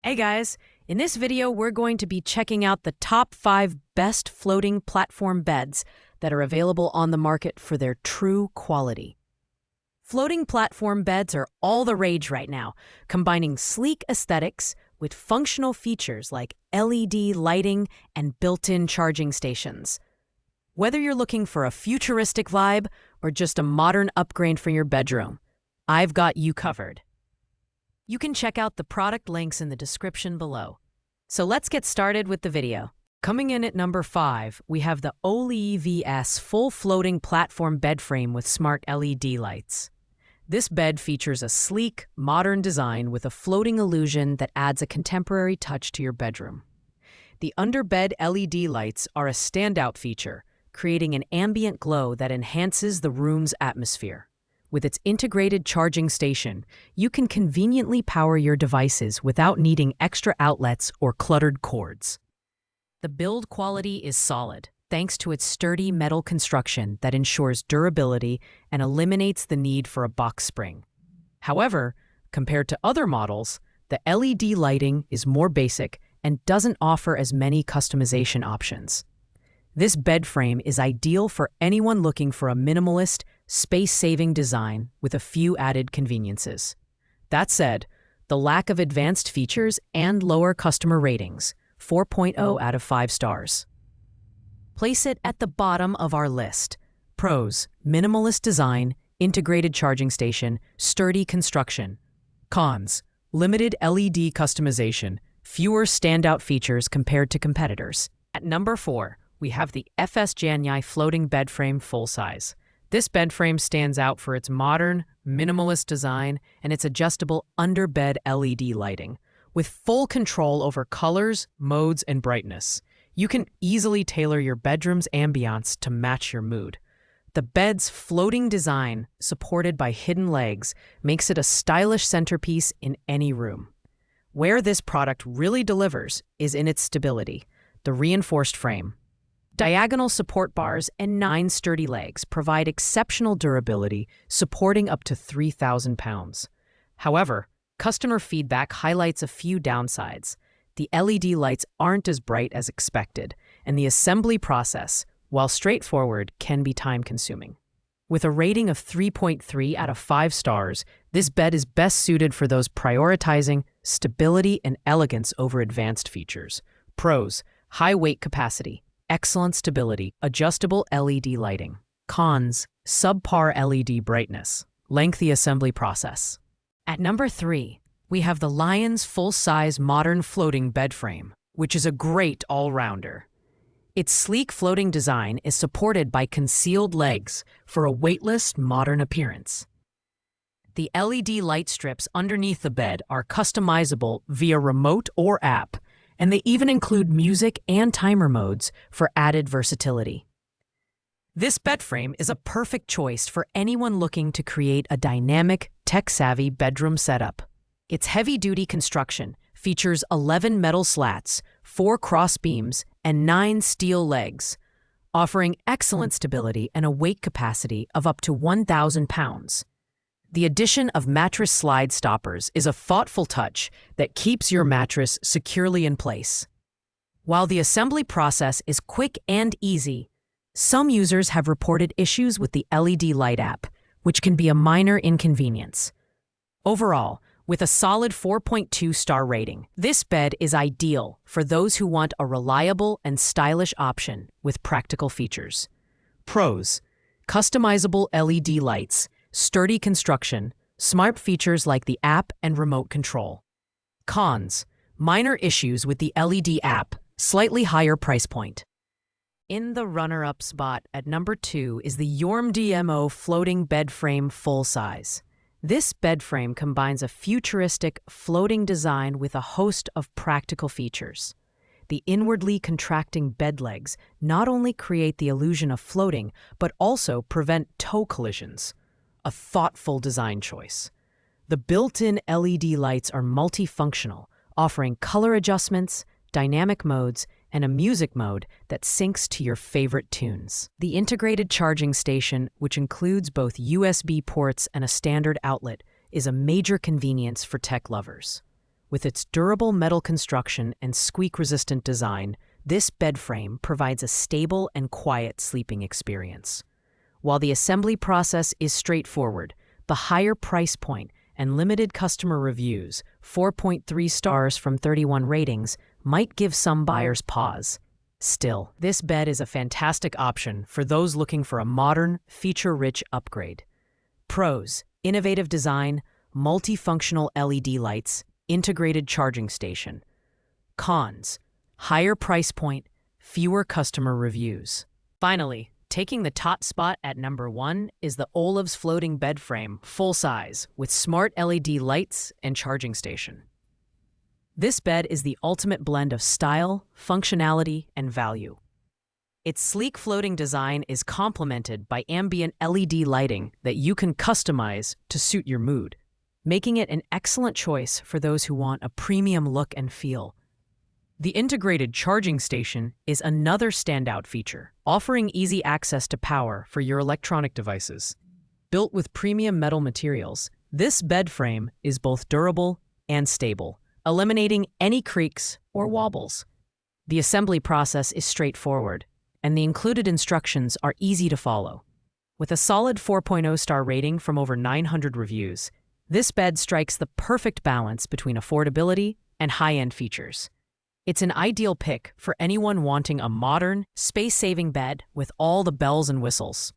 Hey guys, in this video we're going to be checking out the top 5 best floating platform beds that are available on the market for their true quality. Floating platform beds are all the rage right now, combining sleek aesthetics with functional features like LED lighting and built-in charging stations. Whether you're looking for a futuristic vibe or just a modern upgrade for your bedroom, I've got you covered. You can check out the product links in the description below. So let's get started with the video. Coming in at number 5, we have the OLEVS full floating platform bed frame with smart LED lights. This bed features a sleek, modern design with a floating illusion that adds a contemporary touch to your bedroom. The underbed LED lights are a standout feature, creating an ambient glow that enhances the room's atmosphere. With its integrated charging station, you can conveniently power your devices without needing extra outlets or cluttered cords. The build quality is solid, thanks to its sturdy metal construction that ensures durability and eliminates the need for a box spring. However, compared to other models, the LED lighting is more basic and doesn't offer as many customization options. This bed frame is ideal for anyone looking for a minimalist, space-saving design with a few added conveniences. That said, the lack of advanced features and lower customer ratings, 4.0 out of 5 stars. Place it at the bottom of our list. Pros: minimalist design, integrated charging station, sturdy construction. Cons: limited LED customization, fewer standout features compared to competitors. At number 4, we have the FS floating bed frame full size. This bed frame stands out for its modern, minimalist design and its adjustable underbed LED lighting. With full control over colors, modes, and brightness, you can easily tailor your bedroom's ambiance to match your mood. The bed's floating design, supported by hidden legs, makes it a stylish centerpiece in any room. Where this product really delivers is in its stability. The reinforced frame, diagonal support bars, and 9 sturdy legs provide exceptional durability, supporting up to 3,000 pounds. However, customer feedback highlights a few downsides. The LED lights aren't as bright as expected, and the assembly process, while straightforward, can be time-consuming. With a rating of 3.3 out of 5 stars, this bed is best suited for those prioritizing stability and elegance over advanced features. Pros: high weight capacity, excellent stability, adjustable LED lighting. Cons: subpar LED brightness, lengthy assembly process. At number 3, we have the Lions full-size modern floating bed frame, which is a great all-rounder. Its sleek floating design is supported by concealed legs for a weightless, modern appearance. The LED light strips underneath the bed are customizable via remote or app, and they even include music and timer modes for added versatility. This bed frame is a perfect choice for anyone looking to create a dynamic, tech-savvy bedroom setup. Its heavy-duty construction features 11 metal slats, 4 cross beams, and 9 steel legs, offering excellent stability and a weight capacity of up to 1,000 pounds. The addition of mattress slide stoppers is a thoughtful touch that keeps your mattress securely in place. While the assembly process is quick and easy, some users have reported issues with the LED light app, which can be a minor inconvenience. Overall, with a solid 4.2-star rating, this bed is ideal for those who want a reliable and stylish option with practical features. Pros: customizable LED lights, sturdy construction, smart features like the app and remote control. Cons: minor issues with the LED app, slightly higher price point. In the runner-up spot at number 2 is the YORMDMO floating bed frame full size. This bed frame combines a futuristic floating design with a host of practical features. The inwardly contracting bed legs not only create the illusion of floating, but also prevent toe collisions. A thoughtful design choice. The built-in LED lights are multifunctional, offering color adjustments, dynamic modes, and a music mode that syncs to your favorite tunes. The integrated charging station, which includes both USB ports and a standard outlet, is a major convenience for tech lovers. With its durable metal construction and squeak-resistant design, this bed frame provides a stable and quiet sleeping experience. While the assembly process is straightforward, the higher price point and limited customer reviews, 4.3 stars from 31 ratings, might give some buyers pause. Still, this bed is a fantastic option for those looking for a modern, feature-rich upgrade. Pros: innovative design, multifunctional LED lights, integrated charging station. Cons: higher price point, fewer customer reviews. Finally, taking the top spot at number 1 is the Oliv's floating bed frame, full size, with smart LED lights and charging station. This bed is the ultimate blend of style, functionality, and value. Its sleek floating design is complemented by ambient LED lighting that you can customize to suit your mood, making it an excellent choice for those who want a premium look and feel. The integrated charging station is another standout feature, offering easy access to power for your electronic devices. Built with premium metal materials, this bed frame is both durable and stable, eliminating any creaks or wobbles. The assembly process is straightforward, and the included instructions are easy to follow. With a solid 4.0 star rating from over 900 reviews, this bed strikes the perfect balance between affordability and high-end features. It's an ideal pick for anyone wanting a modern, space-saving bed with all the bells and whistles.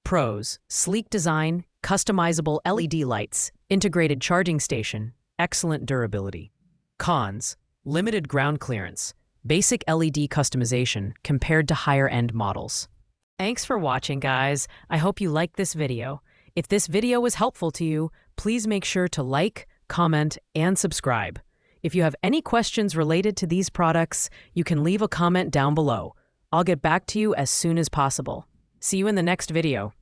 Pros: sleek design, customizable LED lights, integrated charging station, excellent durability. Cons: limited ground clearance, basic LED customization compared to higher-end models. Thanks for watching, guys. I hope you liked this video. If this video was helpful to you, please make sure to like, comment, and subscribe. If you have any questions related to these products, you can leave a comment down below. I'll get back to you as soon as possible. See you in the next video.